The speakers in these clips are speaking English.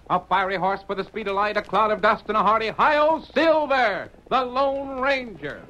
A fiery horse with a speed of light, a cloud of dust, and a hearty hi-yo, Silver, the Lone Ranger.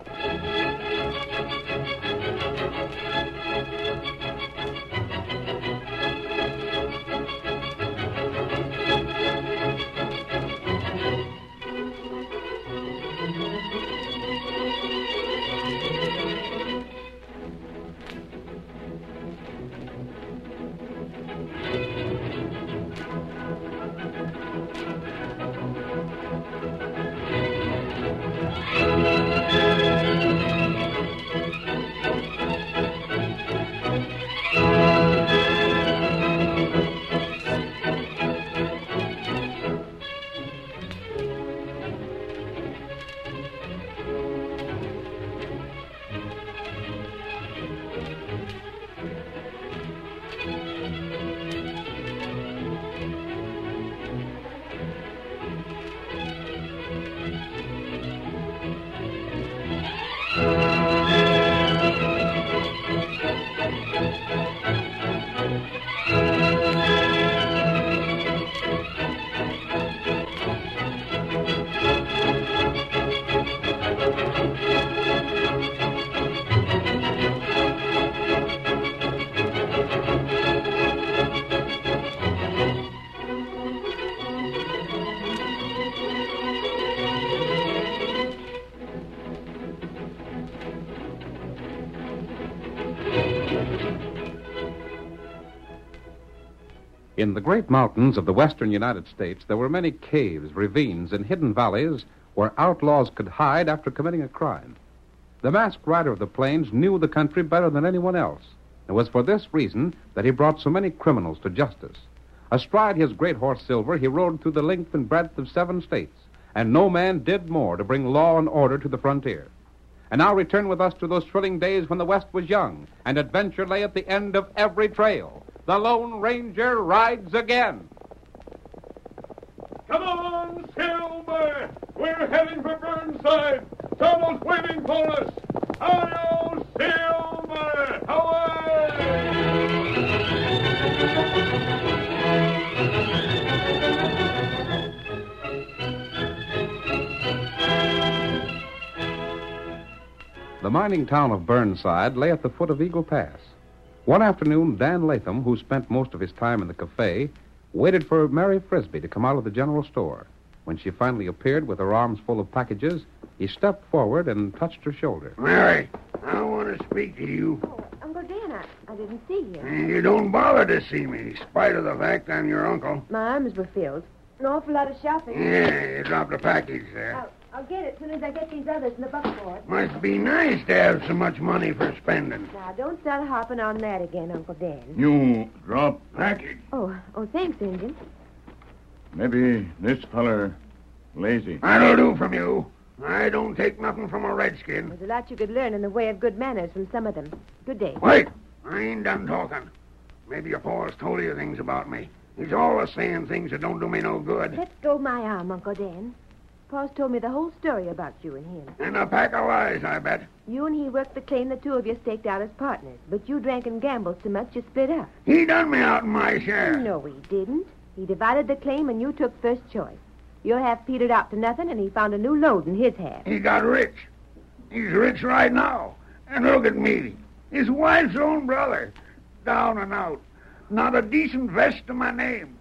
In the great mountains of the western United States, there were many caves, ravines, and hidden valleys where outlaws could hide after committing a crime. The masked rider of the plains knew the country better than anyone else. It was for this reason that he brought so many criminals to justice. Astride his great horse Silver, he rode through the length and breadth of 7 states, and no man did more to bring law and order to the frontier. And now return with us to those thrilling days when the West was young, and adventure lay at the end of every trail. The Lone Ranger rides again. Come on, Silver! We're heading for Burnside. Tonto's waiting for us. Hi-yo, Silver! Away! The mining town of Burnside lay at the foot of Eagle Pass. One afternoon, Dan Latham, who spent most of his time in the cafe, waited for Mary Frisbee to come out of the general store. When she finally appeared with her arms full of packages, he stepped forward and touched her shoulder. Mary, I want to speak to you. Oh, Uncle Dan, I didn't see you. You don't bother to see me, in spite of the fact I'm your uncle. My arms were filled. An awful lot of shopping. Yeah, you dropped a package there. I'll get it as soon as I get these others in the buckboard. Must be nice to have so much money for spending. Now, don't start harping on that again, Uncle Dan. You drop package. Oh, thanks, Injun. Maybe this feller lazy. That'll do from you. I don't take nothing from a redskin. There's a lot you could learn in the way of good manners from some of them. Good day. Wait, I ain't done talking. Maybe your pa's told you things about me. He's always saying things that don't do me no good. Let go my arm, Uncle Dan. Pa's told me the whole story about you and him. And a pack of lies, I bet. You and he worked the claim the two of you staked out as partners, but you drank and gambled so much you split up. He done me out in my share. No, he didn't. He divided the claim and you took first choice. Your half petered out to nothing, and he found a new load in his half. He got rich. He's rich right now. And look at me. His wife's own brother. Down and out. Not a decent vest to my name.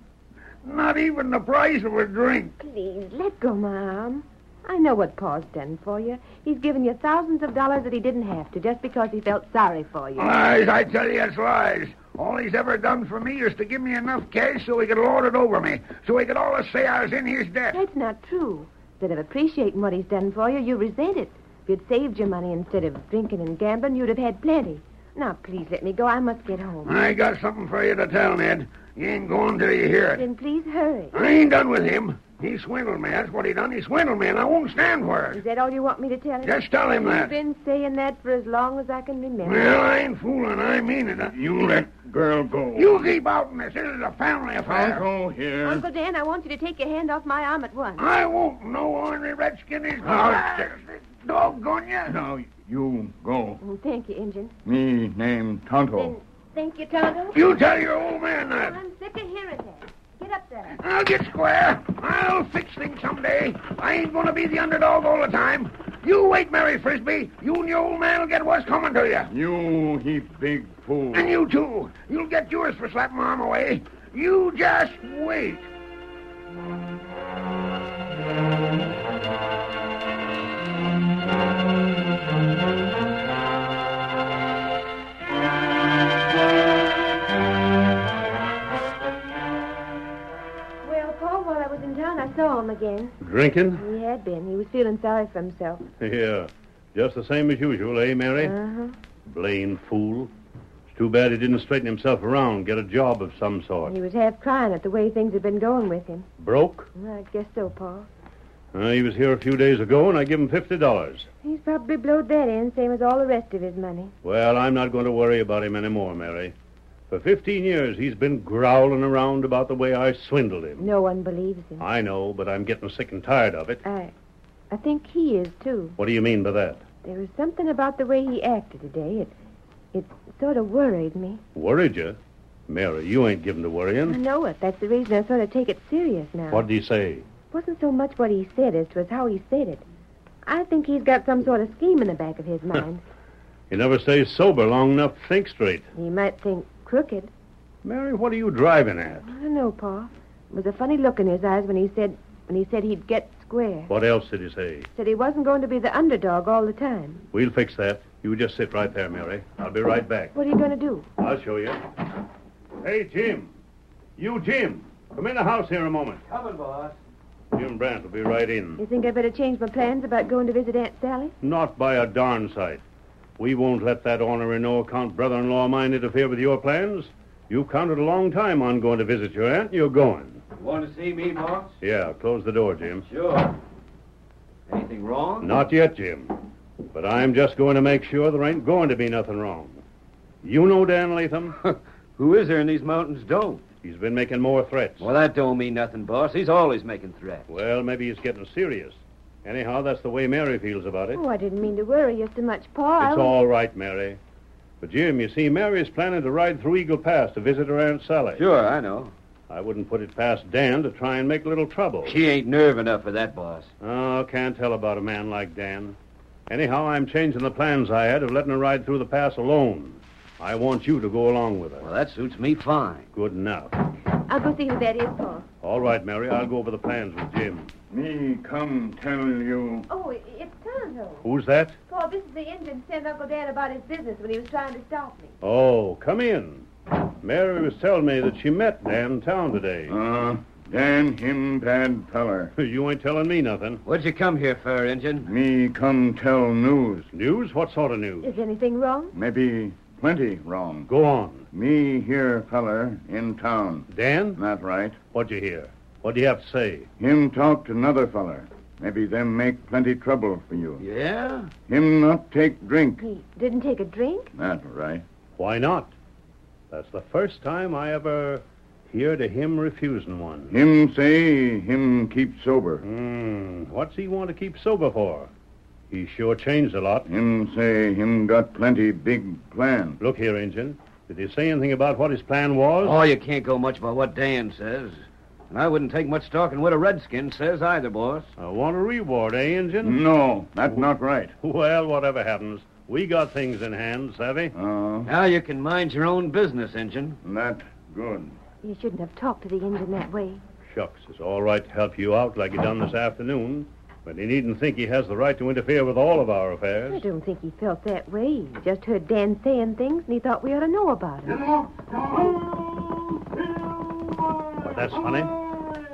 Not even the price of a drink. Please, let go my arm. I know what Pa's done for you. He's given you thousands of dollars that he didn't have to, just because he felt sorry for you. Lies, I tell you, it's lies. All he's ever done for me is to give me enough cash so he could lord it over me, so he could always say I was in his debt. That's not true. Instead of appreciating what he's done for you, you resent it. If you'd saved your money instead of drinking and gambling, you'd have had plenty. Now, please let me go. I must get home. I got something for you to tell, Ned. You ain't going till you hear it. Then please hurry. I ain't done with him. He swindled me. That's what he done. He swindled me, and I won't stand for it. Is that all you want me to tell him? Just tell him that. You've been saying that for as long as I can remember. Well, I ain't fooling. I mean it. You let girl go. You keep out in this. This is a family affair. Tonto here. Uncle Dan, I want you to take your hand off my arm at once. I won't. No ornery redskin is doggone you. Now, you go. Oh, thank you, Injun. Me name Tonto. Then thank you, Tonto. You tell your old man that. I'm sick of hearing that. Get up there. I'll get square. I'll fix things someday. I ain't gonna be the underdog all the time. You wait, Mary Frisbee. You and your old man will get what's coming to you. You, he big fool. And you, too. You'll get yours for slapping my arm away. You just wait. Well, Paul, while I was in town, I saw him again. Drinking? He had been. He was feeling sorry for himself. Yeah. Just the same as usual, eh, Mary? Uh-huh. Blamed fool. It's too bad he didn't straighten himself around, get a job of some sort. He was half crying at the way things had been going with him. Broke? Well, I guess so, Paul. He was here a few days ago, and I give him $50. He's probably blowed that in, same as all the rest of his money. Well, I'm not going to worry about him anymore, Mary. For 15 years, he's been growling around about the way I swindled him. No one believes him. I know, but I'm getting sick and tired of it. I think he is, too. What do you mean by that? There was something about the way he acted today. It sort of worried me. Worried you? Mary, you ain't given to I worrying. know it. That's the reason I sort of take it serious now. What'd he say? It wasn't so much what he said as to how he said it. I think he's got some sort of scheme in the back of his mind. He never stays sober long enough to think straight. He might think crooked. Mary, what are you driving at? I don't know, Pa. It was a funny look in his eyes when he said he'd get square. What else did he say? Said he wasn't going to be the underdog all the time. We'll fix that. You just sit right there, Mary. I'll be right back. What are you going to do? I'll show you. Hey, Jim. You, Jim. Come in the house here a moment. Coming, boss. Jim Brandt will be right in. You think I better change my plans about going to visit Aunt Sally? Not by a darn sight. We won't let that ornery no-account brother-in-law of mine interfere with your plans. You've counted a long time on going to visit your aunt, and you're going. Want to see me, boss? Yeah, close the door, Jim. Sure. Anything wrong? Not yet, Jim. But I'm just going to make sure there ain't going to be nothing wrong. You know Dan Latham? Who is there in these mountains don't? He's been making more threats. Well, that don't mean nothing, boss. He's always making threats. Well, maybe he's getting serious. Anyhow, that's the way Mary feels about it. Oh, I didn't mean to worry you so much, Pa. It's all right, Mary. But, Jim, you see, Mary's planning to ride through Eagle Pass to visit her Aunt Sally. Sure, I know. I wouldn't put it past Dan to try and make a little trouble. She ain't nerve enough for that, boss. Oh, can't tell about a man like Dan. Anyhow, I'm changing the plans I had of letting her ride through the pass alone. I want you to go along with her. Well, that suits me fine. Good enough. I'll go see who that is, Pa. All right, Mary, I'll go over the plans with Jim. Me come tell you. Oh, it's Tonto. Who's that? Pa, this is the Indian sent Uncle Dan about his business when he was trying to stop me. Oh, come in. Mary was telling me that she met Dan in town today. Dan him bad feller. You ain't telling me nothing. What'd you come here for, Injun? Me come tell news. News? What sort of news? Is anything wrong? Maybe plenty wrong. Go on. Me here feller in town. Dan? That right. What'd you hear? What do you have to say? Him talk to another feller. Maybe them make plenty trouble for you. Yeah? Him not take drink. He didn't take a drink? That right. Why not? That's the first time I ever heard of him refusing one. Him say him keep sober. What's he want to keep sober for? He sure changed a lot. Him say him got plenty big plan. Look here, Injun. Did he say anything about what his plan was? Oh, you can't go much by what Dan says. And I wouldn't take much stock in what a redskin says either, boss. I want a reward, eh, Injun? No, that's not right. Well, whatever happens, we got things in hand, savvy? Now you can mind your own business, Injun. That good. You shouldn't have talked to the Indian that way. Shucks, it's all right to help you out like you done this afternoon, but he needn't think he has the right to interfere with all of our I affairs. don't think he felt that way. He just heard Dan saying things, and he thought we ought to know about it. But that's funny.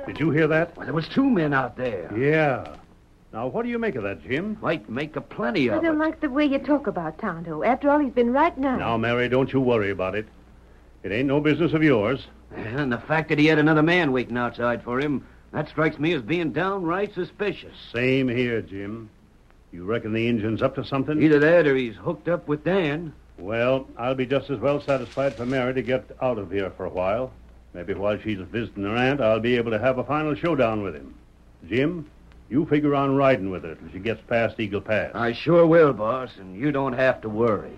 Did you hear that? Well, there was 2 men out there. Yeah. Now, what do you make of that, Jim? Might make a plenty I of don't it. like the way you talk about Tonto. After all, he's been right now. Now, Mary, don't you worry about it. It ain't no business of yours. And the fact that he had another man waiting outside for him, that strikes me as being downright suspicious. Same here, Jim. You reckon the Injun's up to something? Either that or he's hooked up with Dan. Well, I'll be just as well satisfied for Mary to get out of here for a while. Maybe while she's visiting her aunt, I'll be able to have a final showdown with him. Jim, you figure on riding with her till she gets past Eagle Pass. I sure will, boss, and you don't have to worry.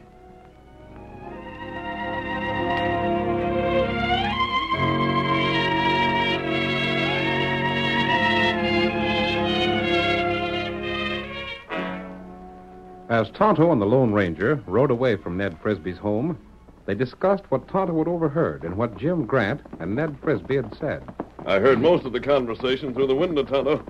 As Tonto and the Lone Ranger rode away from Ned Frisbee's home, they discussed what Tonto had overheard and what Jim Grant and Ned Frisbee had said. I heard most of the conversation through the window, Tonto.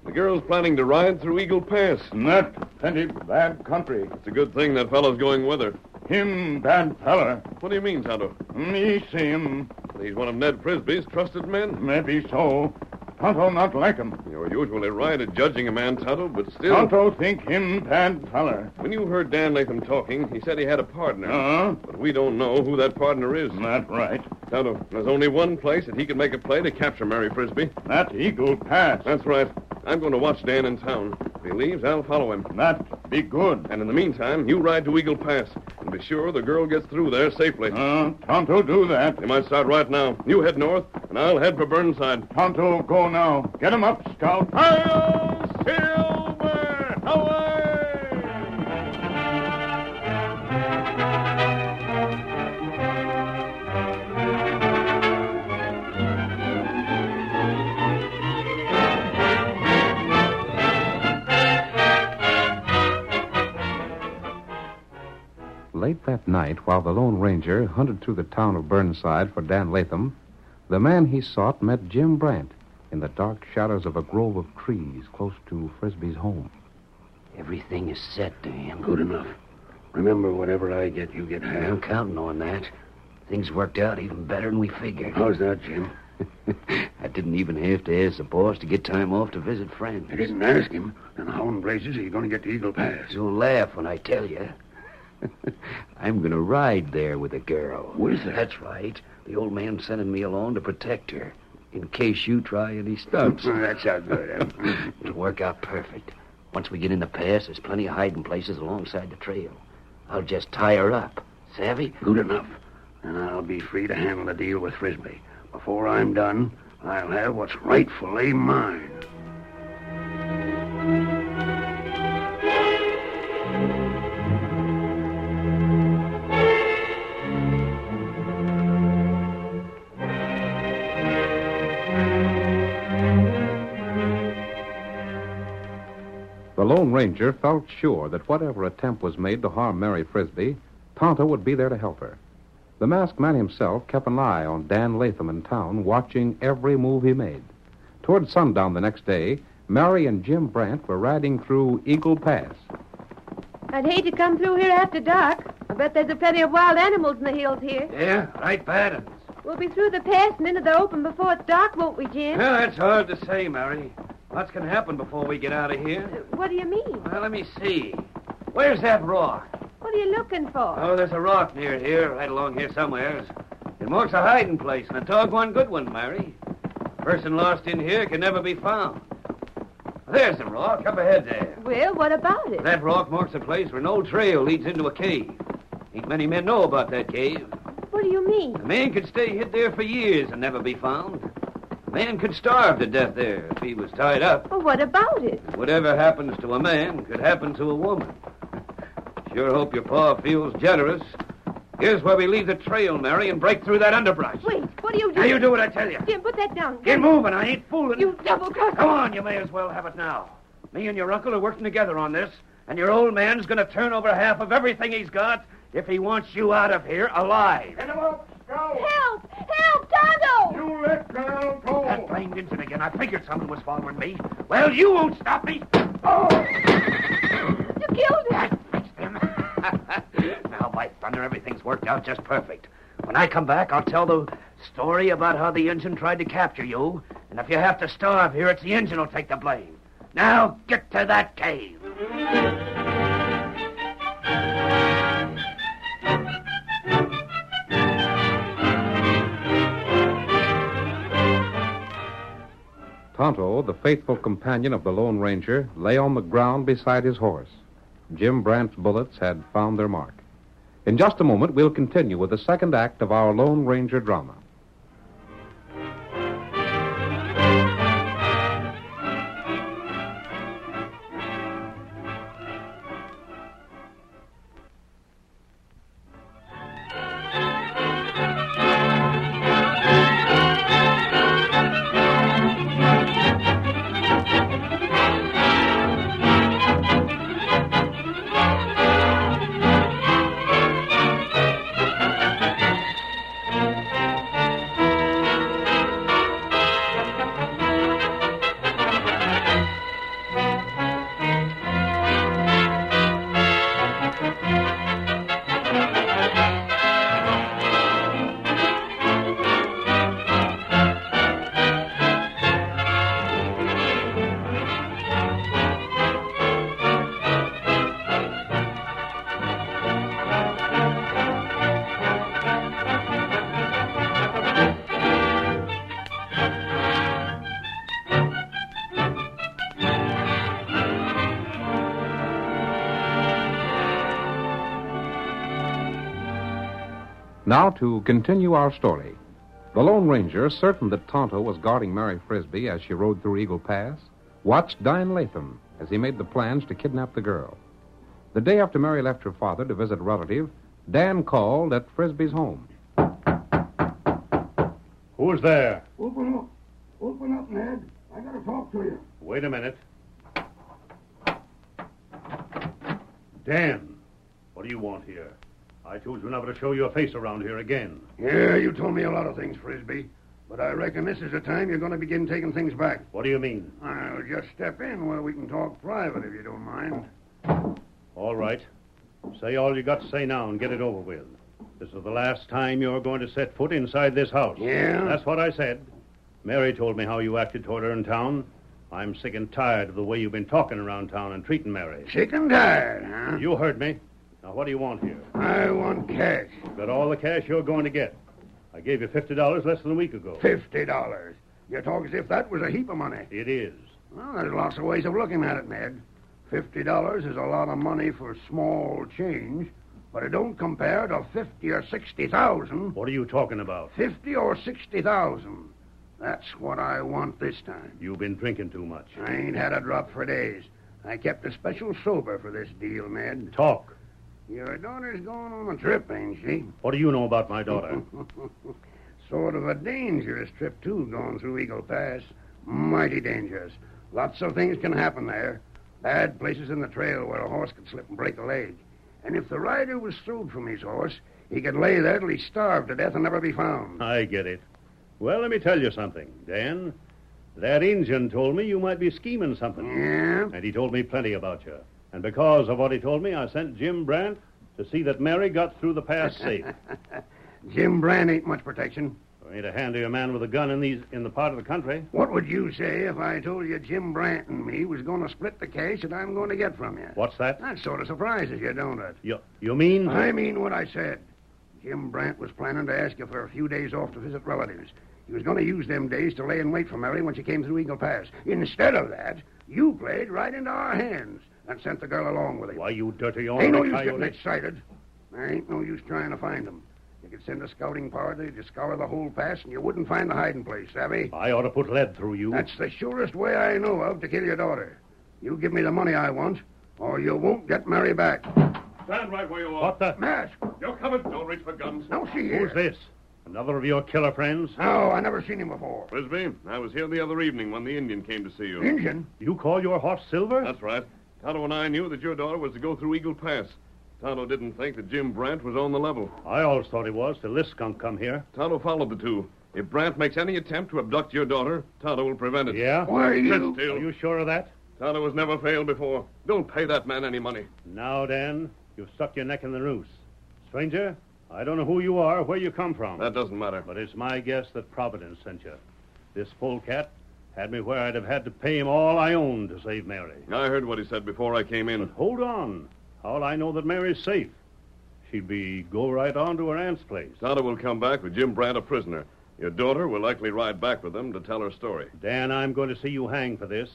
The girl's planning to ride through Eagle Pass. Not plenty bad country. It's a good thing that fellow's going with her. Him bad feller. What do you mean, Tonto? Me see him. He's one of Ned Frisbee's trusted men. Maybe so. Tonto not like him. You're usually right at judging a man, Tonto, but still... Tonto think him bad feller. When you heard Dan Latham talking, he said he had a partner. But we don't know who that partner is. Not right. Tonto, there's only one place that he can make a play to capture Mary Frisbee. That Eagle Pass. That's right. I'm going to watch Dan in town. If he leaves, I'll follow him. That be good. And in the meantime, you ride to Eagle Pass and be sure the girl gets through there safely. Tonto do that. You might start right now. You head north, and I'll head for Burnside. Tonto go now. Get him up, Scout. Hi-yo, Silver! Away! Late that night, while the Lone Ranger hunted through the town of Burnside for Dan Latham, the man he sought met Jim Brant in the dark shadows of a grove of trees close to Frisbee's home. Everything is set, Dan. Good enough. Remember, whatever I get, you get half. I'm counting on that. Things worked out even better than we figured. How's that, Jim? I didn't even have to ask the boss to get time off to visit friends. I didn't ask him. Then how in blazes are you going to get to Eagle Pass? You'll laugh when I tell you. I'm going to ride there with a girl. With her? That's right. The old man's sending me along to protect her, in case you try any stunts. That sounds good. It'll work out perfect. Once we get in the pass, there's plenty of hiding places alongside the trail. I'll just tie her up. Savvy? Good enough. And I'll be free to handle the deal with Frisbee. Before I'm done, I'll have what's rightfully mine. The Lone Ranger felt sure that whatever attempt was made to harm Mary Frisbee, Tonto would be there to help her. The masked man himself kept an eye on Dan Latham in town, watching every move he made. Toward sundown the next day, Mary and Jim Brant were riding through Eagle Pass. I'd hate to come through here after dark. I bet there's a plenty of wild animals in the hills here. Yeah, right patterns. We'll be through the pass and into the open before it's dark, won't we, Jim? Well, that's hard to say, Mary. Lots can happen before we get out of here. What do you mean? Well, let me see. Where's that rock? What are you looking for? Oh, there's a rock near here, right along here somewheres. It marks a hiding place, and a doggone good one, Mary. A person lost in here can never be found. There's the rock, up ahead there. Well, what about it? That rock marks a place where an old trail leads into a cave. Ain't many men know about that cave. What do you mean? A man could stay hid there for years and never be found. A man could starve to death there if he was tied up. Well, what about it? Whatever happens to a man could happen to a woman. Sure hope your pa feels generous. Here's where we leave the trail, Mary, and break through that underbrush. Wait, what are you Now doing? you do what I tell you. Jim, put that down. Get moving. I ain't fooling. You double-crossed. Come on, you may as well have it now. Me and your uncle are working together on this, and your old man's going to turn over half of everything he's got if he wants you out of here alive. Get him up, Scout. Help! Help, Tonto! You let girl go. That blamed engine again. I figured someone was following me. Well, you won't stop me. Oh! You killed him. That fixed him. Now, by thunder, everything's worked out just perfect. When I come back, I'll tell the story about how the engine tried to capture you. And if you have to starve here, it's the engine who'll take the blame. Now, get to that cave. Tonto, the faithful companion of the Lone Ranger, lay on the ground beside his horse. Jim Brant's bullets had found their mark. In just a moment, we'll continue with the second act of our Lone Ranger drama. Now to continue our story. The Lone Ranger, certain that Tonto was guarding Mary Frisbee as she rode through Eagle Pass, watched Dan Latham as he made the plans to kidnap the girl. The day after Mary left her father to visit a relative, Dan called at Frisbee's home. Who's there? Open up. Open up, Ned. I gotta talk to you. Wait a minute. Dan, what do you want here? I told you never to show your face around here again. Yeah, you told me a lot of things, Frisbee. But I reckon this is the time you're going to begin taking things back. What do you mean? I'll just step in where we can talk private, if you don't mind. All right. Say all you got to say now and get it over with. This is the last time you're going to set foot inside this house. Yeah? That's what I said. Mary told me how you acted toward her in town. I'm sick and tired of the way you've been talking around town and treating Mary. Sick and tired, huh? You heard me. Now, what do you want here? I want cash. Got all the cash you're going to get. I gave you $50 less than a week ago. $50. You talk as if that was a heap of money. It is. Well, there's lots of ways of looking at it, Ned. $50 is a lot of money for small change, but it don't compare to 50 or 60,000. What are you talking about? 50 or 60,000. That's what I want this time. You've been drinking too much. I ain't had a drop for days. I kept a special sober for this deal, Ned. Talk. Your daughter's going on a trip, ain't she? What do you know about my daughter? Sort of a dangerous trip, too, going through Eagle Pass. Mighty dangerous. Lots of things can happen there. Bad places in the trail where a horse could slip and break a leg. And if the rider was throwed from his horse, he could lay there till he starved to death and never be found. I get it. Well, let me tell you something, Dan. That Injun told me you might be scheming something. Yeah? And he told me plenty about you. And because of what he told me, I sent Jim Brandt to see that Mary got through the pass safe. Jim Brand ain't much protection. There ain't a handier man with a gun in the part of the country. What would you say if I told you Jim Brandt and me was going to split the cash that I'm going to get from you? What's that? That sort of surprises you, don't it? You mean? I mean what I said. Jim Brandt was planning to ask you for a few days off to visit relatives. He was going to use them days to lay in wait for Mary when she came through Eagle Pass. Instead of that, you played right into our hands and sent the girl along with him. Why, you dirty Ain't no ornery use getting coyote. excited. There ain't no use trying to find them. You could send a scouting party to scour the whole pass, and you wouldn't find the hiding place, savvy? I ought to put lead through you. That's the surest way I know of to kill your daughter. You give me the money I want, or you won't get Mary back. Stand right where you are. What the? Mask! You're coming. Don't reach for guns. Now see here. Who's this? Another of your killer friends? No, I never seen him before. Frisbee, I was here the other evening when the Indian came to see you. Injun? You call your horse Silver? That's right. Tonto and I knew that your daughter was to go through Eagle Pass. Tonto didn't think that Jim Brandt was on the level. I always thought he was, till this skunk come here. Tonto followed the two. If Brandt makes any attempt to abduct your daughter, Tonto will prevent it. Yeah? Why, Sit you... still. Are you sure of that? Tonto has never failed before. Don't pay that man any money. Now, Dan, you've stuck your neck in the noose. Stranger, I don't know who you are or where you come from. That doesn't matter. But it's my guess that Providence sent you. This polecat had me where I'd have had to pay him all I owned to save Mary. I heard what he said before I came in. But hold on. How'll I know that Mary's safe? She'd go right on to her aunt's place. Tonto will come back with Jim Brandt a prisoner. Your daughter will likely ride back with them to tell her story. Dan, I'm going to see you hang for this.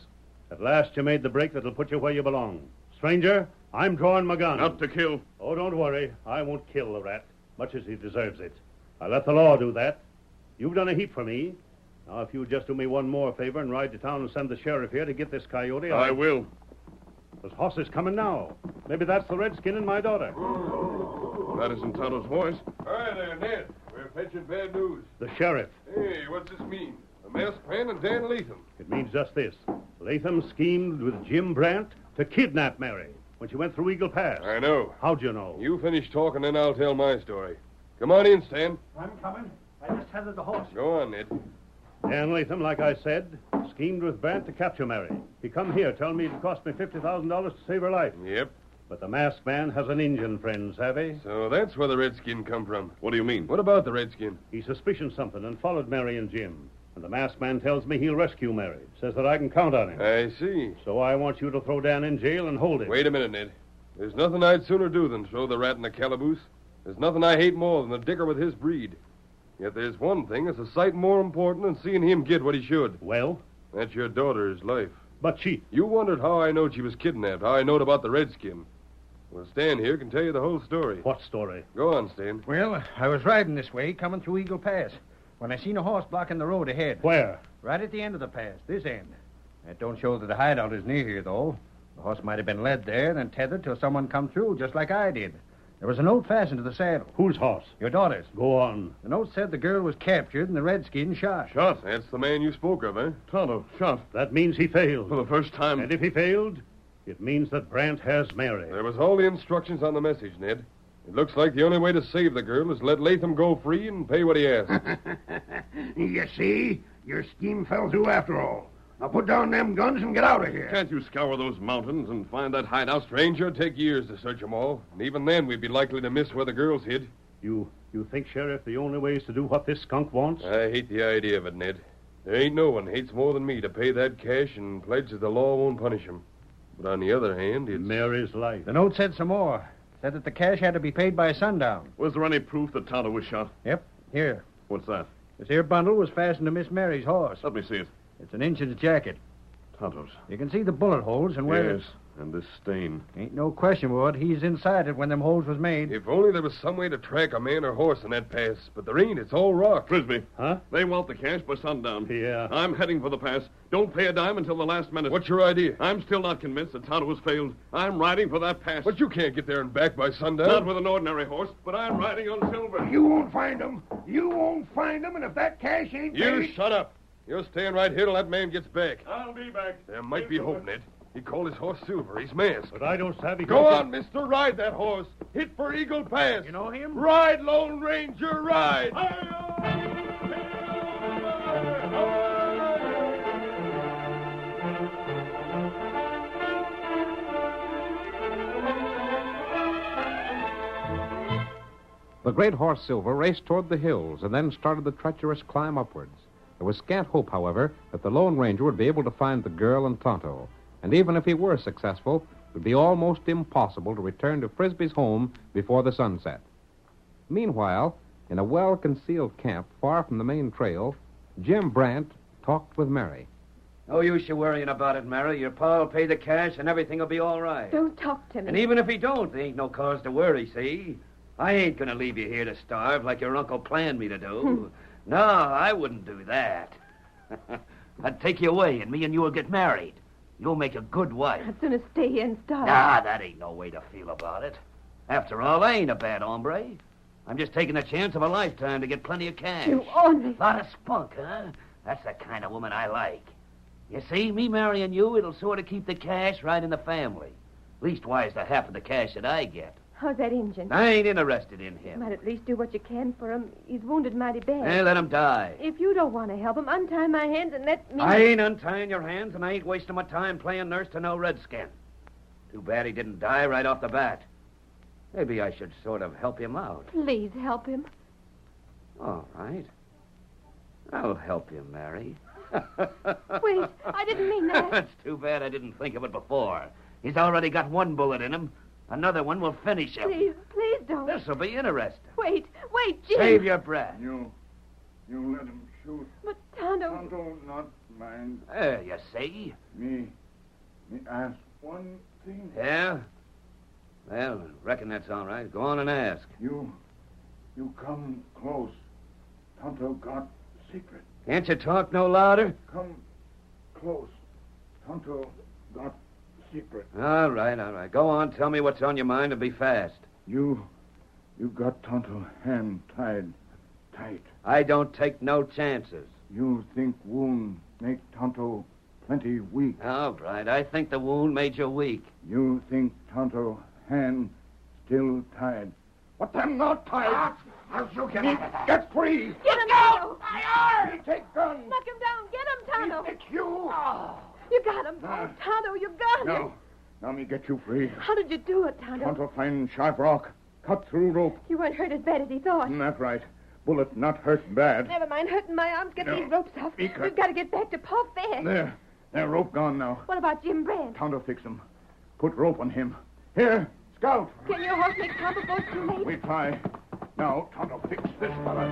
At last you made the break that'll put you where you belong. Stranger, I'm drawing my gun. Not to kill. Oh, don't worry. I won't kill the rat, much as he deserves it. I let the law do that. You've done a heap for me. Now, if you just do me one more favor and ride to town and send the sheriff here to get this coyote, I will. There's horses coming now. Maybe that's the redskin and my daughter. That isn't Tonto's voice. Hi there, Ned. We're fetching bad news. The sheriff. Hey, what's this mean? A masked man and Dan Latham. It means just this. Latham schemed with Jim Brandt to kidnap Mary when she went through Eagle Pass. I know. How'd you know? You finish talking, then I'll tell my story. Come on in, Stan. I'm coming. I just tethered the horse. Go on, Ned. Dan Latham, like I said, schemed with Brandt to capture Mary. He come here, telling me it cost me $50,000 to save her life. Yep. But the masked man has an Indian friend, savvy? So that's where the redskin come from. What do you mean? What about the redskin? He suspicioned something and followed Mary and Jim. And the masked man tells me he'll rescue Mary. Says that I can count on him. I see. So I want you to throw Dan in jail and hold him. Wait a minute, Ned. There's nothing I'd sooner do than throw the rat in the calaboose. There's nothing I hate more than a dicker with his breed. Yet there's one thing that's a sight more important than seeing him get what he should. Well? That's your daughter's life. But she... You wondered how I knowed she was kidnapped, how I knowed about the redskin. Well, Stan here can tell you the whole story. What story? Go on, Stan. Well, I was riding this way, coming through Eagle Pass, when I seen a horse blocking the road ahead. Where? Right at the end of the pass, this end. That don't show that the hideout is near here, though. The horse might have been led there and tethered till someone come through, just like I did. There was a note fastened to the saddle. Whose horse? Your daughter's. Go on. The note said the girl was captured and the redskin shot. Shot? That's the man you spoke of, eh? Tonto, shot. That means he failed. For the first time. And if he failed, it means that Brant has Mary. There was all the instructions on the message, Ned. It looks like the only way to save the girl is let Latham go free and pay what he asks. You see? Your scheme fell through after all. Now put down them guns and get out of here. Can't you scour those mountains and find that hideout? Stranger, it'd take years to search 'em all. And even then, we'd be likely to miss where the girl's hid. You think, Sheriff, the only way is to do what this skunk wants? I hate the idea of it, Ned. There ain't no one hates more than me to pay that cash and pledge that the law won't punish him. But on the other hand, it's... Mary's life. The note said some more. Said that the cash had to be paid by sundown. Was there any proof that Tonto was shot? Yep, here. What's that? This here bundle was fastened to Miss Mary's horse. Let me see it. It's an Injun's jacket. Tonto's. You can see the bullet holes and where... Yes, and this stain. Ain't no question, Wood. He's inside it when them holes was made. If only there was some way to track a man or horse in that pass. But there ain't. It's all rock. Frisbee. Huh? They want the cash by sundown. Yeah. I'm heading for the pass. Don't pay a dime until the last minute. What's your idea? I'm still not convinced that Tonto has failed. I'm riding for that pass. But you can't get there and back by sundown. Not with an ordinary horse, but I'm riding on silver. You won't find them. You won't find them, and if that cash ain't You paid... shut up. You're staying right here till that man gets back. I'll be back. There might be hope, Ned. He called his horse Silver. He's masked. But I don't savvy... Go on, mister. Ride that horse. Hit for Eagle Pass. You know him? Ride, Lone Ranger, ride. The great horse Silver raced toward the hills and then started the treacherous climb upwards. There was scant hope, however, that the Lone Ranger would be able to find the girl and Tonto. And even if he were successful, it would be almost impossible to return to Frisbee's home before the sunset. Meanwhile, in a well-concealed camp far from the main trail, Jim Brant talked with Mary. No use you worrying about it, Mary. Your pa'll pay the cash and everything will be all right. Don't talk to me. And even if he don't, there ain't no cause to worry, see? I ain't gonna leave you here to starve like your uncle planned me to do. No, I wouldn't do that. I'd take you away and me and you'll get married. You'll make a good wife. I'd sooner stay here and starve. Nah, that ain't no way to feel about it. After all, I ain't a bad hombre. I'm just taking a chance of a lifetime to get plenty of cash. You only... Lot of spunk, huh? That's the kind of woman I like. You see, me marrying you, it'll sort of keep the cash right in the family. Leastwise, the half of the cash that I get. How's that Injun? I ain't interested in You him. might at least do what you can for him. He's wounded mighty bad. Hey, let him die. If you don't want to help him, untie my hands and let me... I ain't untying your hands, and I ain't wasting my time playing nurse to no redskin. Too bad he didn't die right off the bat. Maybe I should sort of help him out. Please help him. All right. I'll help you, Mary. Wait, I didn't mean that. That's too bad I didn't think of it before. He's already got one bullet in him. Another one will finish him. Please don't. This'll be interesting. Wait, Jim. Save your breath. You let him shoot. But Tonto... Tonto, not mind. There, you see? Me ask one thing. Yeah? Well, reckon that's all right. Go on and ask. You come close. Tonto got secret. Can't you talk no louder? Come close. Tonto got secret. All right. Go on, tell me what's on your mind and be fast. You got Tonto hand tied tight. I don't take no chances. You think wound make Tonto plenty weak. All right, I think the wound made you weak. You think Tonto hand still tied. But them not tied. I'll shoot him. Get free. Get him, Tonto. He take gun. Knock him down. Get him, Tonto. It's you. You got him. Oh, Tonto, you got him. No. Now me get you free. How did you do it, Tonto? Tonto find sharp rock. Cut through rope. You weren't hurt as bad as he thought. That's right. Bullet not hurt bad. Never mind hurting my arms. Get No. these ropes off. Be cut. We've got to get back to Paw fast. There. Rope gone now. What about Jim Brand? Tonto fix him. Put rope on him. Here, Scout. Can your horse make Tonto go too late? We try. Now, Tonto fix this fella.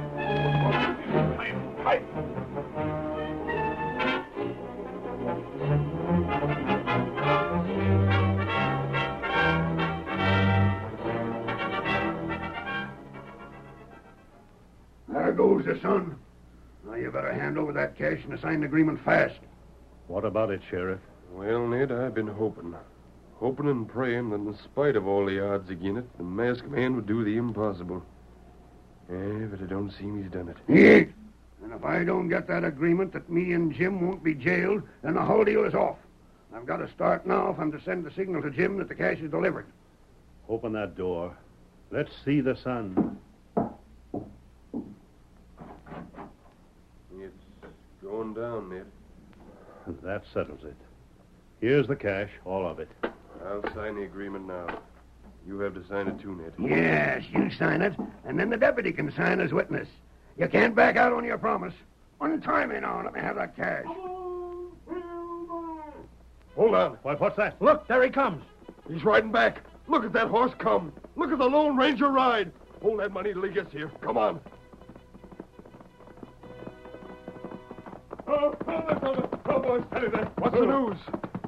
Fight. There goes the sun. Now you better hand over that cash and sign the agreement fast. What about it, Sheriff? Well, Ned, I've been hoping. Hoping and praying that in spite of all the odds against it, the masked man would do the impossible. But it don't seem he's done it. He ain't. And if I don't get that agreement that me and Jim won't be jailed, then the whole deal is off. I've got to start now if I'm to send the signal to Jim that the cash is delivered. Open that door. Let's see the sun. It's going down, Ned. That settles it. Here's the cash, all of it. I'll sign the agreement now. You have to sign it too, Ned. Yes, you sign it, and then the deputy can sign as witness. You can't back out on your promise. Untie me now and let me have that cash. Hold on. What's that? Look, there he comes. He's riding back. Look at that horse come. Look at the Lone Ranger ride. Hold that money till he gets here. Come on. Oh, boy, steady there. What's the news?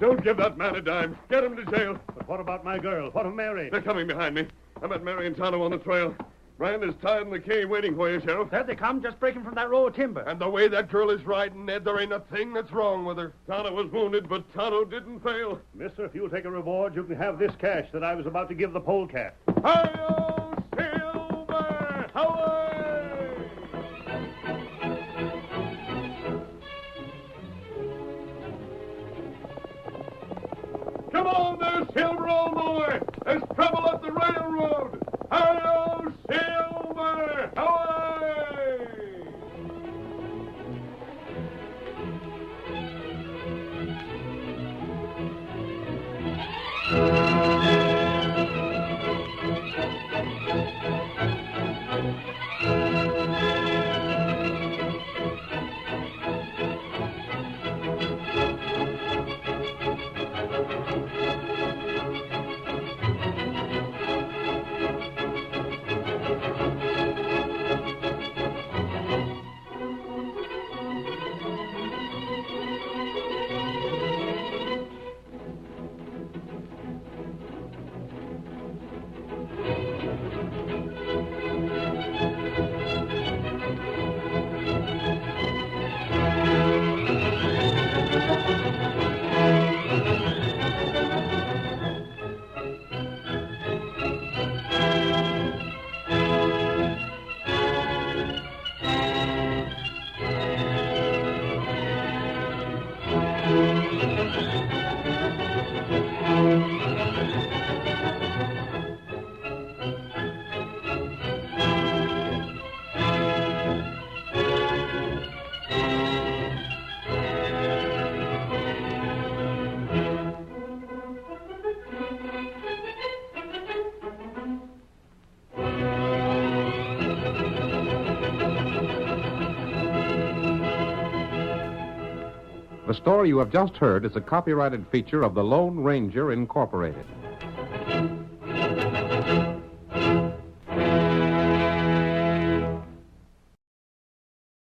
Don't give that man a dime. Get him to jail. But what about my girl? What of Mary? They're coming behind me. I met Mary and Tonto on the trail. Rand is tied in the cave waiting for you, Sheriff. There they come, just breaking from that row of timber. And the way that girl is riding, Ned, there ain't a thing that's wrong with her. Tonto was wounded, but Tonto didn't fail. Mister, if you'll take a reward, you can have this cash that I was about to give the polecat. Hi-yo, Silver! Away! Come on there, Silver, old boy! There's trouble up the railroad! Hi-yo, Silver! Away! The story you have just heard is a copyrighted feature of the Lone Ranger Incorporated.